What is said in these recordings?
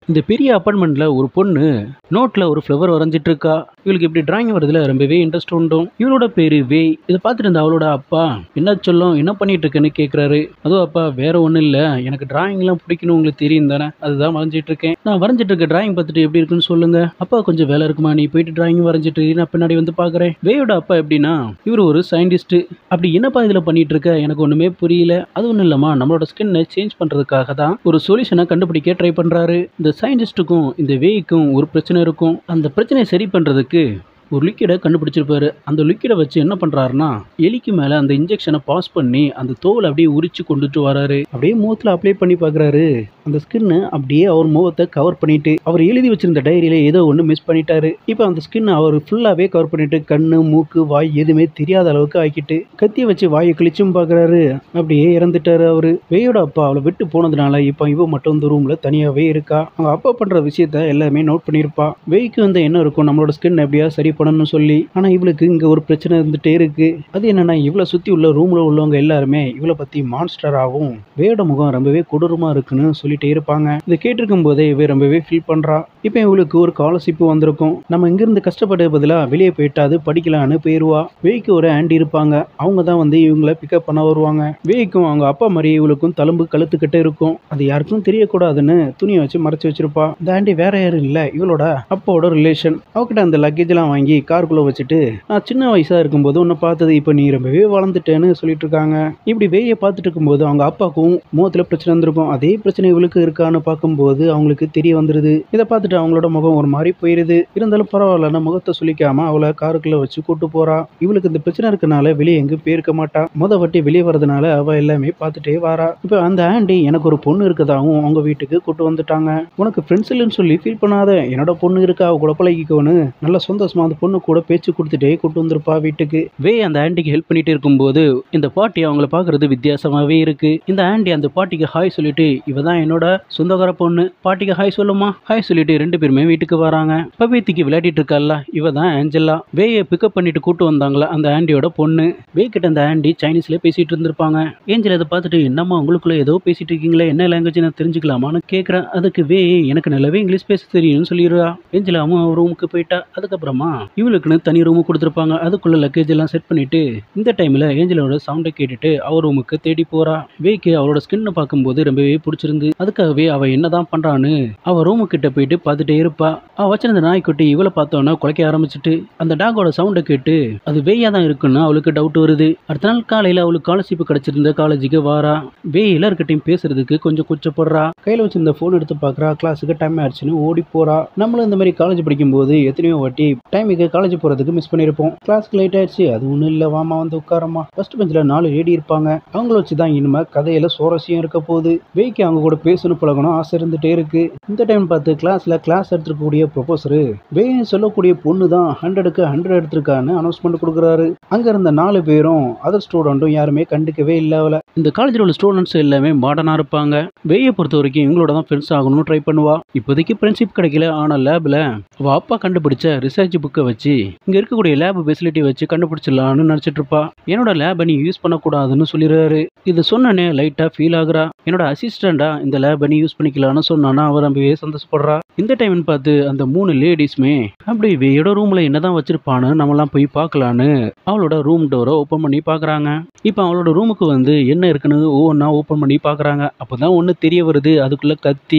இந்த பெரிய அப்பார்ட்மெண்ட்ல ஒரு பொண்ணு நோட்ல ஒரு ஃப்ளவர் வரைஞ்சிட்டு இருக்கா. இவளுக்கு இப்படி டிராயிங் வரதுல ரொம்பவே இன்ட்ரெஸ்ட் உண்டும். இவளோட பேரு வே. இதை பார்த்துட்டு இருந்த அவளோட அப்பா, என்ன சொல்லும், என்ன பண்ணிட்டு இருக்கேன்னு கேட்குறாரு. அதுவும் அப்பா, வேற ஒன்றும் இல்லை, எனக்கு டிராயிங்லாம் பிடிக்கணும், உங்களுக்கு தெரியும் தானே, அதுதான் வரைஞ்சிட்டு இருக்கேன். நான் வரைஞ்சிட்டு இருக்க டிராயிங் பார்த்துட்டு எப்படி இருக்குன்னு சொல்லுங்க. அப்பா, கொஞ்சம் வேலை இருக்குமா, நீ போயிட்டு டிராயிங் வரைஞ்சிட்டு நான் பின்னாடி வந்து பார்க்குறேன். வேயோட அப்பா எப்படின்னா, இவர் ஒரு சயின்டிஸ்ட். அப்படி என்னப்பா இதில் பண்ணிட்டு இருக்க, எனக்கு ஒன்றுமே புரியல. அது ஒன்றும் இல்லைம்மா, நம்மளோட ஸ்கின்னை சேஞ்ச் பண்ணுறதுக்காக தான் ஒரு சொல்யூஷனை கண்டுபிடிக்க ட்ரை பண்ணுறாரு. இந்த சயின்டிஸ்ட்டுக்கும் இந்த வேய்க்கும் ஒரு பிரச்சனை இருக்கும். அந்த பிரச்சனையை சரி பண்ணுறதுக்கு ஒரு லிக்விடை கண்டுபிடிச்சிருப்பாரு. அந்த லிக்விடை வச்சு என்ன பண்றாருன்னா, எலிக்கு மேல அந்த இன்ஜெக்ஷனை பாஸ் பண்ணி அந்த தோலை அப்படியே உரிச்சு கொண்டுட்டு வராரு. அப்படியே முகத்துல அப்ளை பண்ணி பாக்குறாரு. அந்த ஸ்கின் அப்படியே அவர் முகத்தை கவர் பண்ணிட்டு, அவர் எழுதி வச்சிருந்த டைரியில ஏதோ ஒன்று மிஸ் பண்ணிட்டாரு. இப்போ அந்த ஸ்கின் அவர் ஃபுல்லாவே கவர் பண்ணிட்டு, கண்ணு மூக்கு வாய் எதுவுமே தெரியாத அளவுக்கு ஆக்கிட்டு கத்திய வச்சு வாயை கிழிச்சும் பாக்குறாரு. அப்படியே இறந்துட்டாரு அவரு. வேயோட அப்பா அவளை விட்டு போனதுனால இப்போ இவ மட்டும் இந்த ரூம்ல தனியாவே இருக்கா. அவங்க அப்பா பண்ற விஷயத்த எல்லாமே நோட் பண்ணிருப்பா. வேய்க்கு வந்து என்ன இருக்கும், நம்மளோட ஸ்கின் எப்படியா சரி பண்ணணும்னு சொல்லி. ஆனா இவளுக்கு இங்க ஒரு பிரச்சனை இருந்துட்டே இருக்கு. அது என்னன்னா, இவளை சுத்தி உள்ள ரூம்ல உள்ளவங்க எல்லாருமே இவளை பத்தி மான்ஸ்டராகவும் வேயோட முகம் ரொம்பவே கொடூரமா இருக்குன்னு சொல்லிட்டே இருப்பாங்க. இதை கேட்டிருக்கும் போதே இவ ரொம்பவே ஃபீல் பண்றா. இப்போ இவளுக்கு ஒரு ஸ்காலர்ஷிப் வந்திருக்கும். நம்ம இங்கிருந்து கஷ்டப்பட்ட பதிலா வெளியே போயிட்டு அது படிக்கலான்னு போயிருவா. வேய்க்கு ஒரு ஆண்டி இருப்பாங்க. அவங்க தான் வந்து இவங்களை பிக்கப் பண்ண வருவாங்க. வேய்க்கும் அவங்க அப்பா மாதிரி இவளுக்கும் தழும்பு கழுத்துக்கிட்டே இருக்கும். அது யாருக்கும் தெரியக்கூடாதுன்னு துணியை வச்சு மறைச்சு வச்சிருப்பா. இந்த ஆண்டி வேற யாரும் இல்ல, இவளோட அப்பாவோட ரிலேஷன். அவகிட்ட அந்த லக்கேஜ் எல்லாம் வாங்கி காருக்குள்ள வச்சுட்டு, நான் சின்ன வயசா இருக்கும்போது உன்னை பார்த்தது, இப்போ நீ ரொம்பவே வளர்ந்துட்டேன்னு சொல்லிட்டு இருக்காங்க. இப்படி வேயை பார்த்துட்டு இருக்கும்போது அவங்க அப்பாவுக்கும் முகத்துல பிரச்சனை வந்திருக்கும். அதே பிரச்சனை இவளுக்கு இருக்கான்னு பார்க்கும்போது அவங்களுக்கு தெரிய வந்துருது. இதை பார்த்துட்டு அவங்களோட முகம் ஒரு மாதிரி போயிருது. இருந்தாலும் பரவாயில்லன்னு முகத்தை சொல்லிக்காம அவளை காருக்குள்ள வச்சு கூட்டு போறா. இவளுக்கு இந்த பிரச்சனை இருக்கனால வெளியே எங்கும் போயிருக்க மாட்டா. வட்டி வெளியே வரதுனால அவ எல்லாமே பார்த்துட்டே வாரா. இப்போ அந்த ஆண்டி, எனக்கு ஒரு பொண்ணு இருக்கதாகவும் அவங்க வீட்டுக்கு கூட்டு வந்துட்டாங்க. உனக்கு ஃப்ரெண்ட்ஸ் இல்லைன்னு சொல்லி ஃபீல் பண்ணாத, என்னோட பொண்ணு இருக்கா, அவ கூட பழகிக்கோன்னு நல்ல சந்தோஷமா அந்த பொண்ணு கூட பேச்சு கொடுத்துட்டே கூட்டு வந்திருப்பா வீட்டுக்கு. வே அந்த ஆண்டிக்கு ஹெல்ப் பண்ணிட்டு இருக்கும்போது இந்த பாட்டி அவங்கள பாக்குறது வித்தியாசமாவே இருக்கு. இந்த ஆண்டி அந்த பாட்டிக்கு ஹாய் சொல்லிட்டு, இவதான் என்னோட சொந்தக்கார பொண்ணு, பாட்டிக்கு ஹாய் சொல்லுமா, ஹாய் சொல்லிட்டு ரெண்டு பேருமே வீட்டுக்கு வராங்க. பவித்திக்கு விளையாடிட்டு இருக்கா, இவதான் ஏஞ்சலா. வேயை பிக்கப் பண்ணிட்டு கூட்டு வந்தாங்களா அந்த ஆண்டியோட பொண்ணு. வே கிட்ட அந்த ஆண்டி சைனீஸ்ல பேசிட்டு இருந்திருப்பாங்க. ஏஞ்சல் அதை பார்த்துட்டு, என்னம்மா உங்களுக்குள்ள ஏதோ பேசிட்டு இருக்கீங்களே, என்ன லாங்குவேஜ் நான் தெரிஞ்சுக்கலாமான்னு கேட்கறேன். அதுக்கு வே, எனக்கு நல்லாவே இங்கிலீஷ் பேச தெரியும்னு சொல்லிடுறா. ஏஞ்சலாவும் ரூமுக்கு போயிட்டா. அதுக்கப்புறமா இவளுக்குன்னு தனி ரூமு கொடுத்துருப்பாங்க. அதுக்குள்ள லக்கேஜ் எல்லாம் செட் பண்ணிட்டு இந்த டைம்ல ஏஞ்சலோட சவுண்டை கேட்டுட்டு அவர் ரூமுக்கு தேடி போறா. வேக்கு அவளோட ஸ்கின்னை பார்க்கும்போது ரொம்பவே பிடிச்சிருந்து. அதுக்காகவே அவ என்னதான் பண்றான்னு அவ ரூமு கிட்ட போயிட்டு பார்த்துட்டே இருப்பா. அவ வச்சிருந்த நாய்க்குட்டி இவளை பார்த்தோன்னா குலைக்க ஆரம்பிச்சுட்டு, அந்த டாகோட சவுண்டை கேட்டு அது வேயா தான் இருக்குன்னு அவளுக்கு டவுட் வருது. அடுத்த நாள் காலையில அவளுக்கு ஸ்காலர்ஷிப் கிடைச்சிருந்த காலேஜுக்கு வாரா. வே எல்லார்கிட்டையும் பேசுறதுக்கு கொஞ்சம் கூச்சப்படுறா. கையில வச்சிருந்த போன் எடுத்து பாக்குறா. கிளாஸுக்கு டைம் ஆயிடுச்சுன்னு ஓடி போறா. நம்மளும் இந்த மாதிரி காலேஜ் படிக்கும் போது எத்தனையோ வாட்டி டைமுக்கு காலேஜ் போறதுக்கு மிஸ் பண்ணிருப்போம். கிளாஸ்க்கு லேட் ஆயிடுச்சு, அது ஒன்றும் இல்லை, வாமா வந்து உட்காரமா. ஃபர்ஸ்ட் பெஞ்சில் 4 லேடி இருப்பாங்க. அவங்கள வச்சுதான் இனிமே கதையில சுவாரஸ்யம் இருக்க போகுது. வேய்க்கு அவங்க கூட பேசணும் பழகணும் ஆசை இருந்துட்டே இருக்கு. இந்த டைம் பார்த்து கிளாஸ் எடுத்துக்கூடிய ப்ரொஃபஸர் வேய்னு சொல்லக்கூடிய பொண்ணு தான் 100க்கு 100 எடுத்திருக்கான்னு அனௌன்ஸ்மெண்ட் கொடுக்குறாரு. அங்க இருந்த 4 பேரும் அதர் ஸ்டூடெண்ட்டும் யாருமே கண்டுக்கவே இல்லை அவளை. இந்த காலேஜில் உள்ள ஸ்டூடெண்ட்ஸ் எல்லாமே மாடர்னா இருப்பாங்க. வேயை பொறுத்த வரைக்கும் இவங்களோட தான் ஃப்ரெண்ட்ஸ் ஆகணும்னு ட்ரை பண்ணுவா. இப்போதைக்கு ஃப்ரெண்ட்ஷிப் கிடைக்கல. ஆனா லேப்ல அவ அப்பா கண்டுபிடிச்ச ரிசர்ச் புக்கை வச்சு இங்க இருக்கக்கூடிய லேப் ஃபெசிலிட்டி வச்சு கண்டுபிடிச்சிடலாம்னு நினைச்சிட்டு இருப்பா. என்னோட லேபை நீ யூஸ் பண்ணக்கூடாதுன்னு சொல்லிடுறாரு. இது சொன்னனே லைட்டா ஃபீல் ஆகுறா. என்னோட அசிஸ்டண்டா இந்த லேபை நீ யூஸ் பண்ணிக்கலாம்னு சொன்னானா அவ ரொம்பவே சந்தோஷப்படுறா. இந்த டைம் பார்த்து அந்த 3 லேடிஸ்மே அப்படி வேயோட ரூம்ல என்னதான் வச்சிருப்பான்னு நம்மலாம் போய் பார்க்கலான்னு அவளோட ரூம் டோரை ஓப்பன் பண்ணி பாக்குறாங்க. இப்போ அவளோட ரூமுக்கு வந்து என்ன இருக்குன்னு ஒவ்வொன்னா ஓப்பன் பண்ணி பாக்குறாங்க. அப்பதான் ஒண்ணு தெரிய வருது. அதுக்குள்ள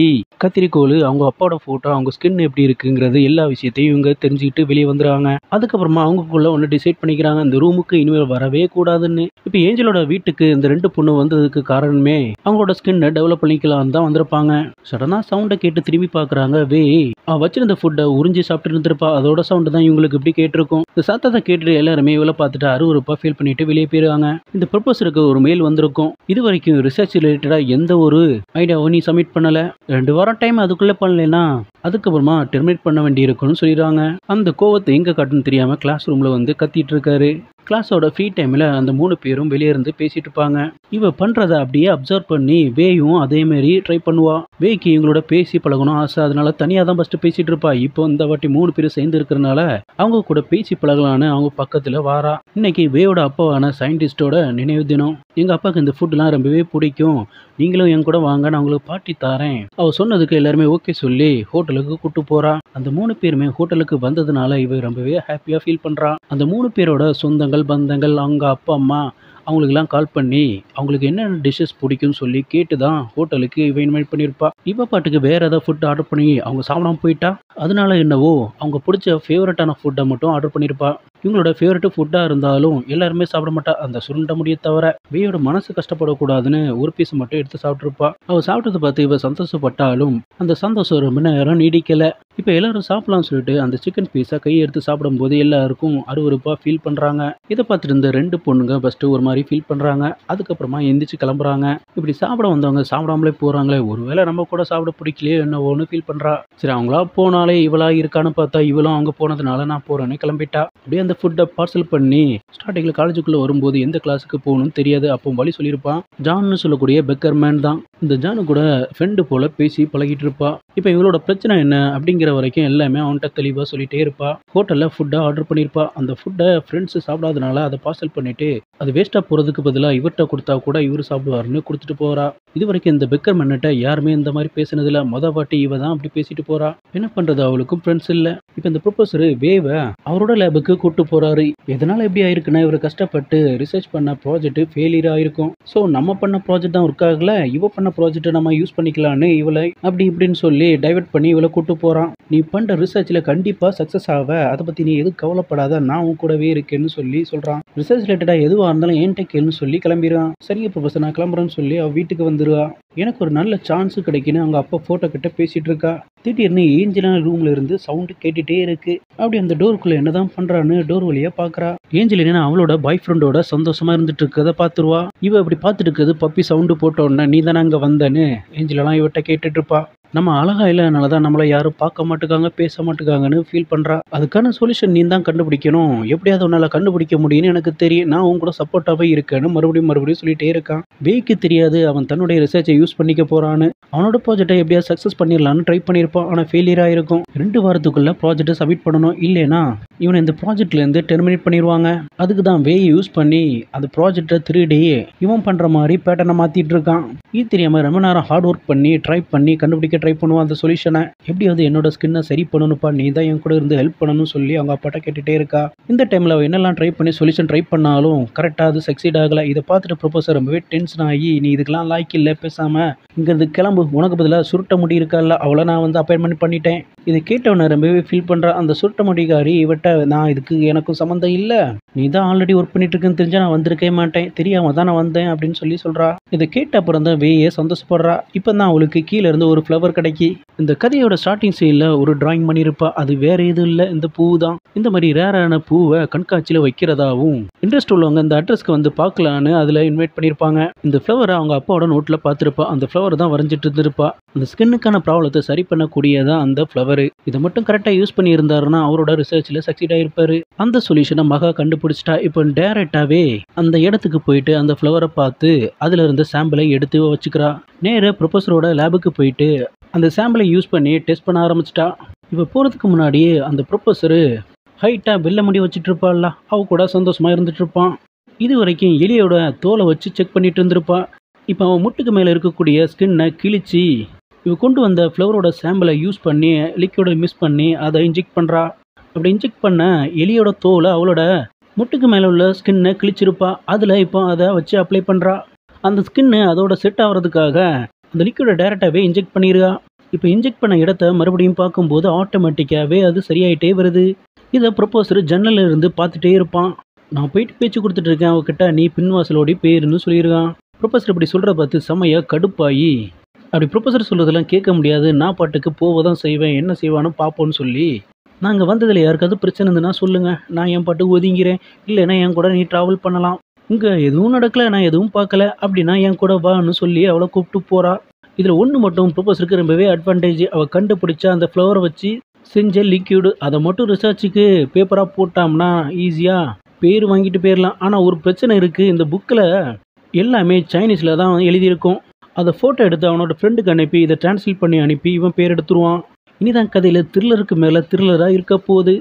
கத்திரிக்கோள், அவங்க அப்பாவோட போட்டோ, அவங்க ஸ்கின் எப்படி இருக்குங்கிறது எல்லா விஷயத்தையும் இவங்க தெரிஞ்சுக்கிட்டு வெளியே வந்துடுறாங்க. அதுக்கப்புறமா அவங்களுக்குள்ள ஒன்று டிசைட் பண்ணிக்கிறாங்க, இந்த ரூமுக்கு இனிமேல் வரவே கூடாதுன்னு. இப்போ ஏஞ்சலோட வீட்டுக்கு இந்த 2 பொண்ணு வந்ததுக்கு காரணமே அவங்களோட ஸ்கின்னை டெவலப் பண்ணிக்கலாம் தான் வந்திருப்பாங்க. சடனா சவுண்டை கேட்டு திரும்பி பாக்குறாங்க. வே அவ வச்சிருந்த ஃபுட்டை உறிஞ்சி சாப்பிட்டு இருந்திருப்பா. அதோட சவுண்டு தான் இவங்களுக்கு இப்படி கேட்டிருக்கும். இந்த சத்தத்தை கேட்டுட்டு எல்லாருமே இவளை பார்த்துட்டு அருவருப்பா ஃபீல் பண்ணிட்டு வெளியே போயிருவாங்க. இந்த ப்ரொபோசருக்கு ஒரு மெயில் வந்திருக்கும். இது வரைக்கும் ரிசர்ச் ரிலேட்டடா எந்த ஒரு ஐடியாவும் நீ சப்மிட் பண்ணல, 2 வாரம் டைம் அதுக்குள்ள பண்ணலனா அதுக்கப்புறமா டெர்மினேட் பண்ண வேண்டி இருக்குன்னு சொல்லிடுறாங்க. அந்த கோவத்தை எங்க காட்டுன்னு தெரியாம கிளாஸ் ரூம்ல வந்து கத்திட்டு இருக்காரு. கிளாஸோட ஃப்ரீ டைமில் அந்த 3 பேரும் வெளியே இருந்து பேசிட்டு இருப்பாங்க. இவ பண்ணுறதை அப்படியே அப்சர்வ் பண்ணி வேயும் அதே மாதிரி ட்ரை பண்ணுவா. வேய்க்கு இவங்களோட பேசி பழகணும் ஆசை. அதனால தனியாக தான் ஃபஸ்ட்டு பார்த்து பேசிட்டு இருப்பா. இப்போ இந்த வாட்டி 3 பேரும் சேர்ந்து இருக்கிறனால அவங்க கூட பேசி பழகலான்னு அவங்க பக்கத்துல வாரா. இன்னைக்கு வேயோட அப்பாவான சயின்டிஸ்டோட நினைவு தினம். எங்க அப்பாவுக்கு இந்த ஃபுட்லாம் ரொம்பவே பிடிக்கும். நீங்களும் என் கூட வாங்க, நான் உங்களுக்கு பார்ட்டி தாரேன். அவ சொன்னதுக்கு எல்லாருமே ஓகே சொல்லி ஹோட்டலுக்கு கூட்டு போறா. அந்த 3 பேருமே ஹோட்டலுக்கு வந்ததுனால இவ ரொம்பவே ஹாப்பியா ஃபீல் பண்றா. அந்த 3 பேரோட சொந்தங்கள் பந்தங்கள் அவங்க அப்பா அம்மா அவங்களுக்கெல்லாம் கால் பண்ணி அவங்களுக்கு என்னென்ன டிஷ்ஷஸ் பிடிக்கும்னு சொல்லி கேட்டு தான் ஹோட்டலுக்கு இவ இன்வைட் பண்ணியிருப்பா. இவ பாட்டுக்கு வேற ஏதாவது ஃபுட் ஆர்டர் பண்ணி அவங்க சாப்பிடாம போயிட்டா. அதனால என்னவோ அவங்க பிடிச்ச ஃபேவரட்டான ஃபுட்டை மட்டும் ஆர்டர் பண்ணியிருப்பா. இவங்களோட ஃபேவரட் ஃபுட்டாக இருந்தாலும் எல்லாருமே சாப்பிட மாட்டா. அந்த சுருண்ட முடியை தவிர வேயோட மனசு கஷ்டப்படக்கூடாதுன்னு ஒரு பீஸ் மட்டும் எடுத்து சாப்பிட்ருப்பா. அவள் சாப்பிட்டதை பார்த்து இவ சந்தோஷப்பட்டாலும் அந்த சந்தோஷம் ரொம்ப நேரம் நீடிக்கலை. இப்போ எல்லாரும் சாப்பிடலாம்னு சொல்லிட்டு அந்த சிக்கன் பீஸை கையை எடுத்து சாப்பிடும்போது எல்லாருக்கும் அருவருப்பாக ஃபீல் பண்ணுறாங்க. இதை பார்த்துட்டு இருந்த 2 பொண்ணுங்க ஃபஸ்ட்டு ஒரு மாதிரி ஃபீல் பண்ணுறாங்க. அதுக்கப்புறமா எந்திரிச்சு கிளம்புறாங்க. இப்படி சாப்பிட வந்தவங்க சாப்பிடாமலே போகிறாங்களே, ஒருவேளை நம்ம கூட சாப்பிட பிடிக்கலையோ என்னவோன்னு ஃபீல் பண்ணுறா. சரி, அவங்களா போனாலே இவளா இருக்கான்னு பார்த்தா இவளும் அவங்க போனதுனால நான் போகிறேன்னு கிளம்பிட்டா. அப்படியே அந்த ஃபுட்டை பார்சல் பண்ணி ஸ்டார்டிங்கில் காலேஜுக்குள்ளே வரும்போது எந்த கிளாஸுக்கு போகணும்னு தெரியாது. அப்போ வழி சொல்லியிருப்பான். ஜான்னு சொல்லக்கூடிய பெக்கர்மேன் தான். இந்த ஜானு கூட ஃப்ரெண்டு போல பேசி பழகிட்டு இருப்பா. இப்போ இவளோட பிரச்சனை என்ன அப்படிங்கிற வரைக்கும் எல்லாமே அவன்கிட்ட தெளிவாக சொல்லிட்டே இருப்பா. ஹோட்டலில் ஃபுட்டை ஆர்டர் பண்ணியிருப்பா. அந்த ஃபுட்டை ஃப்ரெண்ட்ஸு சாப்பிடாதனால அதை பார்சல் பண்ணிட்டு அது வேஸ்ட்டாக போகிறதுக்கு பதிலாக இவர்கிட்ட கொடுத்தா கூட இவர் சாப்பிடுவாருன்னு கொடுத்துட்டு போகிறா. இது வரைக்கும் இந்த பெக்கர்மேன்கிட்ட யாருமே இந்த மாதிரி பேசினதில்ல. வாட்டி இவ தான் அப்படி பேசிட்டு போறா. என்ன பண்றது, அவளுக்கும் ஃப்ரெண்ட்ஸ் இல்லை. இப்போ இந்த ப்ரொஃபஸர் வேவை அவரோட லேபுக்கு கூட்டு போறாரு. எதனால எப்படி ஆயிருக்குன்னா, இவர் கஷ்டப்பட்டு ரிசர்ச் பண்ண ப்ராஜெக்ட் ஃபெயிலியர் ஆயிருக்கும். ஸோ நம்ம பண்ண ப்ராஜெக்ட் தான் ஒர்க் ஆகல, இவ பண்ண ப்ராஜெக்ட்டை நம்ம யூஸ் பண்ணிக்கலான்னு இவளை அப்படி இப்படின்னு சொல்லி டைவர்ட் பண்ணி இவளை கூட்டு போறான். நீ பண்ற ரிசர்ச்ல கண்டிப்பா சக்சஸ் ஆவ, அதை பத்தி நீ எதுவும் கவலைப்படாத, நான் உன் கூடவே இருக்கேன்னு சொல்லி சொல்றான். ரிசர்ச் ரிலேட்டடா எதுவா இருந்தாலும் என்கிட்ட கேளுன்னு சொல்லி கிளம்பிடுவான். சரிங்க ப்ரொஃபஸர், நான் கிளம்புறேன்னு சொல்லி அவ வீட்டுக்கு வந்துருவா. எனக்கு ஒரு நல்ல சான்ஸ் கிடைக்குன்னு அவங்க அப்பா போட்டோ கிட்ட பேசிட்டு இருக்கா. திடீர்னு ஏஞ்சலான ரூம்ல இருந்து சவுண்ட் கேட்டுட்டே இருக்கு. அப்படி அந்த டோருக்குள்ள என்னதான் பண்றான்னு டோர் வழியா பாக்குறா. ஏஞ்சலினா அவளோட பாய் ஃப்ரெண்டோட சந்தோஷமா இருந்துட்டு இருக்கதை பாத்துருவா. இவ அப்படி பாத்துட்டு இருக்குது. பப்பி சவுண்டு போட்ட உடனே நீ தானே அங்க வந்தேன்னு ஏஞ்சலாம் இவட்ட கேட்டுட்டு இருப்பா. நம்ம அழகா இல்லைனால தான் நம்மளை யாரும் பார்க்க மாட்டுக்காங்க, பேச மாட்டுக்காங்கன்னு ஃபீல் பண்றா. அதுக்கான சொல்யூஷன் நீ தான் கண்டுபிடிக்கணும். எப்படியாவது உன்னால கண்டுபிடிக்க முடியும்னு எனக்கு தெரியும். நான் உன் கூட சப்போர்ட்டாவே இருக்கேன்னு மறுபடியும் சொல்லிட்டே இருக்கான். வேக்கு தெரியாது அவன் தன்னுடைய ரிசர்ச்சை யூஸ் பண்ணிக்க போறான்னு. அவனோட ப்ராஜெக்டை எப்படியாவது சக்ஸஸ் பண்ணிடலான்னு ட்ரை பண்ணியிருப்பான். ஆனால் ஃபெயிலியர் ஆயிருக்கும். 2 வாரத்துக்குள்ள ப்ராஜெக்டை சப்மிட் பண்ணணும். இல்லைனா இவனை இந்த ப்ராஜெக்ட்ல இருந்து டெர்மினேட் பண்ணிடுவாங்க. அதுக்கு தான் வேயை யூஸ் பண்ணி அந்த ப்ராஜெக்டை 3D இவன் பண்ற மாதிரி பேட்டர்னை மாத்திட்டு இருக்கான். இது தெரியாம ரொம்ப நேரம் ஹார்ட் ஒர்க் பண்ணி ட்ரை கண்டுபிடிக்க ட்ரை பண்ணுவான் அந்த சொல்யூஷனை. எப்படியாவது என்னோட ஸ்கின்னை சரி பண்ணணும்ப்பா, நீ தான் என் கூட இருந்து ஹெல்ப் பண்ணணும்னு சொல்லி அவங்க அப்பாட்ட கேட்டுட்டே இருக்கா. இந்த டைம்ல அவ என்னெல்லாம் ட்ரை பண்ணி சொல்யூஷன் ட்ரை பண்ணாலும் கரெக்டாக அது சக்சீட் ஆகலை. இதை பார்த்துட்டு ப்ரொஃபஸர் ரொம்பவே டென்ஷன் ஆகி, நீ இதுக்கெல்லாம் லாய்க்கு இல்லை, பேசாம இங்கிறது கிளம்பு, உனக்கு பதிலாக சுருட்ட முடி இருக்கா, அவளை நான் அப்பாயின்மெண்ட் பண்ணிட்டேன். இதை கேட்டவனை ரொம்பவே ஃபீல் பண்றா. அந்த சுருட்ட முடிகாரி இவட்ட, நான் இதுக்கு எனக்கும் சம்மந்தம் இல்லை, நீ தான் ஆல்ரெடி ஒர்க் பண்ணிட்டு இருக்குன்னு தெரிஞ்சா நான் வந்திருக்கவே மாட்டேன், தெரியாம தான் நான் வந்தேன் அப்படின்னு சொல்லி சொல்றா. இதை கேட்ட அப்புறம் தான் வேயே சந்தோஷப்படுறா. இப்போ தான் அவளுக்கு கீழே இருந்து ஒரு ஃப்ளவர் கிடைக்கி. இந்த கதையோட ஸ்டார்டிங் சீன்ல ஒரு டிராயிங் பண்ணியிருப்பா. அது வேற எதுவும் இல்லை, இந்த பூ தான். இந்த மாதிரி ரேரான பூவை கண்காட்சியில் வைக்கிறதாவும் இன்ட்ரெஸ்ட் உள்ளவங்க இந்த அட்ரஸ்க்கு வந்து பார்க்கலான்னு அதில் இன்வைட் பண்ணியிருப்பாங்க. இந்த ஃப்ளவரை அவங்க அப்பாவோட நோட்டில் பார்த்துருப்பா. அந்த ஃப்ளவர் தான் வரைஞ்சிட்டு இருந்திருப்பா. அந்த ஸ்கின்னுக்கான ப்ராப்ளத்தை சரி பண்ணக்கூடியதான் அந்த ஃப்ளவர். இதை மட்டும் கரெக்டாக யூஸ் பண்ணியிருந்தாருன்னா அவரோட ரிசர்ச்சில் சக்சீட் ஆகிருப்பாரு. அந்த சொல்யூஷனை மகா கண்டுபிடிச்சிட்டா. இப்போ டைரக்டாகவே அந்த இடத்துக்கு போயிட்டு அந்த ஃப்ளவரை பார்த்து அதில் இருந்த சாம்பிளை எடுத்து வச்சுக்கிறா. நேராக ப்ரொஃபஸரோட லேபுக்கு போயிட்டு அந்த சாம்பிளை யூஸ் பண்ணி டெஸ்ட் பண்ண ஆரம்பிச்சிட்டா. இப்போ போகிறதுக்கு முன்னாடியே அந்த ப்ரொஃபஸரு ஹைட்டாக வெள்ளை முடி வச்சுட்டு இருப்பாள்ல, அவ கூட சந்தோஷமாக இருந்துட்டு இருப்பான். இது வரைக்கும் எலியோட தோலை வச்சு செக் பண்ணிட்டு இருந்திருப்பா. இப்போ அவன் முட்டுக்கு மேலே இருக்கக்கூடிய ஸ்கின்னை கிழிச்சி இவ கொண்டு வந்த ஃப்ளவரோட சாம்பிளை யூஸ் பண்ணி லிக்விடை மிக்ஸ் பண்ணி அதை இன்ஜெக்ட் பண்ணுறா. அப்படி இன்ஜெக்ட் பண்ண எலியோட தோலை அவளோட முட்டுக்கு மேலே உள்ள ஸ்கின்னை கிழிச்சிருப்பா. அதில் இப்போ அதை வச்சு அப்ளை பண்ணுறா. அந்த ஸ்கின்னு அதோட செட் ஆகிறதுக்காக அந்த லிக்விடை டைரெக்டாகவே இன்ஜெக்ட் பண்ணிடுறா. இப்போ இன்ஜெக்ட் பண்ண இடத்த மறுபடியும் பார்க்கும்போது ஆட்டோமேட்டிக்காகவே அது சரியாயிட்டே வருது. இதை ப்ரொபோசர் ஜன்னலில் இருந்து பார்த்துட்டே இருப்பான். நான் போயிட்டு பேச்சு கொடுத்துட்டு இருக்கேன் அவகிட்ட, நீ பின்வாசலோடி பேருன்னு சொல்லியிருக்கான். ப்ரொபோசர் இப்படி சொல்கிற பார்த்து செம்மையாக கடுப்பாகி, அப்படி ப்ரொபோசர் சொல்கிறதெல்லாம் கேட்க முடியாது, நான் பாட்டுக்கு போக தான் செய்வேன், என்ன செய்வானு பார்ப்போன்னு சொல்லி, நாங்கள் வந்ததில் யாருக்காவது பிரச்சனை இருந்துன்னா சொல்லுங்கள், நான் என் பாட்டுக்கு ஒதுங்கிறேன், இல்லைன்னா என் கூட நீ ட்ராவல் பண்ணலாம், இங்கே எதுவும் நடக்கலை, நான் எதுவும் பார்க்கல அப்படின்னா என் கூட வான்னு சொல்லி அவளை கூப்பிட்டு போகிறா. இதில் ஒன்று மட்டும் ப்ரொபோசருக்கு ரொம்பவே அட்வான்டேஜ். அவள் கண்டுபிடிச்ச அந்த ஃப்ளவரை வச்சு செஞ்ச லிக்யூடு அதை மட்டும் ரிசர்ச்சுக்கு பேப்பராக போட்டோம்னா ஈஸியாக பேர் வாங்கிட்டு போயிடலாம். ஆனால் ஒரு பிரச்சனை இருக்குது, இந்த புக்கில் எல்லாமே சைனீஸில் தான் எழுதியிருக்கும். அதை ஃபோட்டோ எடுத்து அவனோட ஃப்ரெண்டுக்கு அனுப்பி இதை டிரான்ஸ்லேட் பண்ணி அனுப்பி இவன் பேர் எடுத்துருவான். இனிதான் கதையில த்ரில்லருக்கு மேல த்ரில்லரா இருக்க போகுது.